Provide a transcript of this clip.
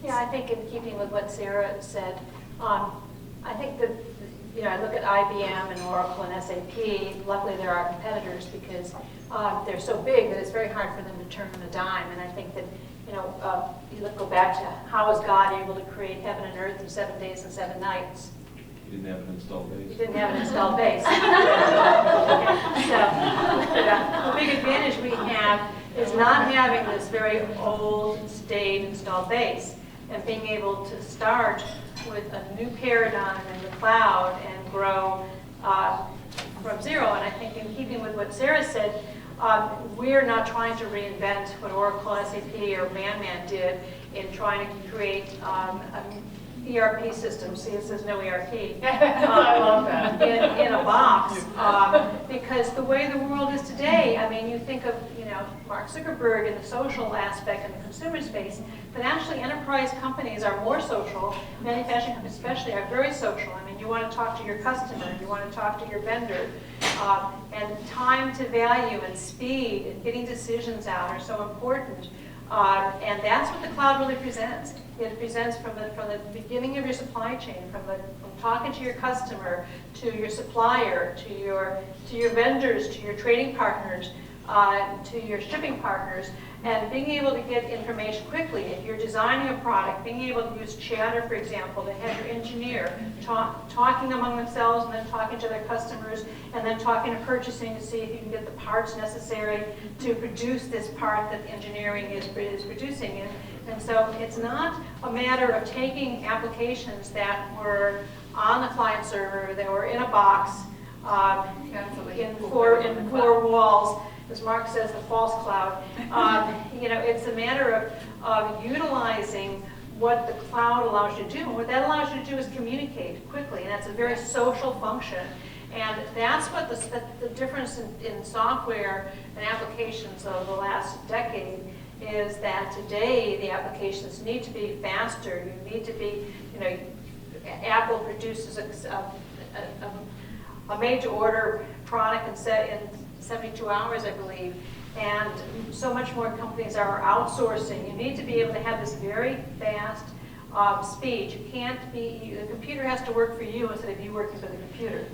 Yeah, I think in keeping with what Sarah said, I think that, I look at IBM and Oracle and SAP. Luckily, they're our competitors because they're so big that it's very hard for them to turn on a dime. And I think that, you go back to how was God able to create heaven and earth in 7 days and 7 nights? You didn't have an installed base. You didn't have an installed base. So the big advantage we have is not having this very old, staid installed base and being able to start with a new paradigm in the cloud and grow from zero. And I think in keeping with what Sarah said, we're not trying to reinvent what Oracle, SAP, or Man did in trying to create an ERP system. See, it says no ERP. I love that. In a box. Because the way the world is today, I mean, you think of, Mark Zuckerberg in the social aspect and the consumer space, but actually enterprise companies are more social. Manufacturing companies especially are very social. I mean, you want to talk to your customer, you want to talk to your vendor. And time to value and speed and getting decisions out are so important. And that's what the cloud really presents. It presents from the beginning of your supply chain, from talking to your customer, to your supplier, to your vendors, to your trading partners, to your shipping partners, and being able to get information quickly. If you're designing a product, being able to use Chatter, for example, to have your engineer talking among themselves and then talking to their customers and then talking to purchasing to see if you can get the parts necessary to produce this part that engineering is producing. And so it's not a matter of taking applications that were on the client server, that were in a box, in four walls, as Mark says, the false cloud. It's a matter of utilizing what the cloud allows you to do. And what that allows you to do is communicate quickly, and that's a very social function. And that's what the difference in software and applications of the last decade is, that today the applications need to be faster. You need to be, Apple produces a made-to-order product in 72 hours, I believe, and so much more companies are outsourcing. You need to be able to have this very fast speed. You can't be, the computer has to work for you instead of you working for the computer.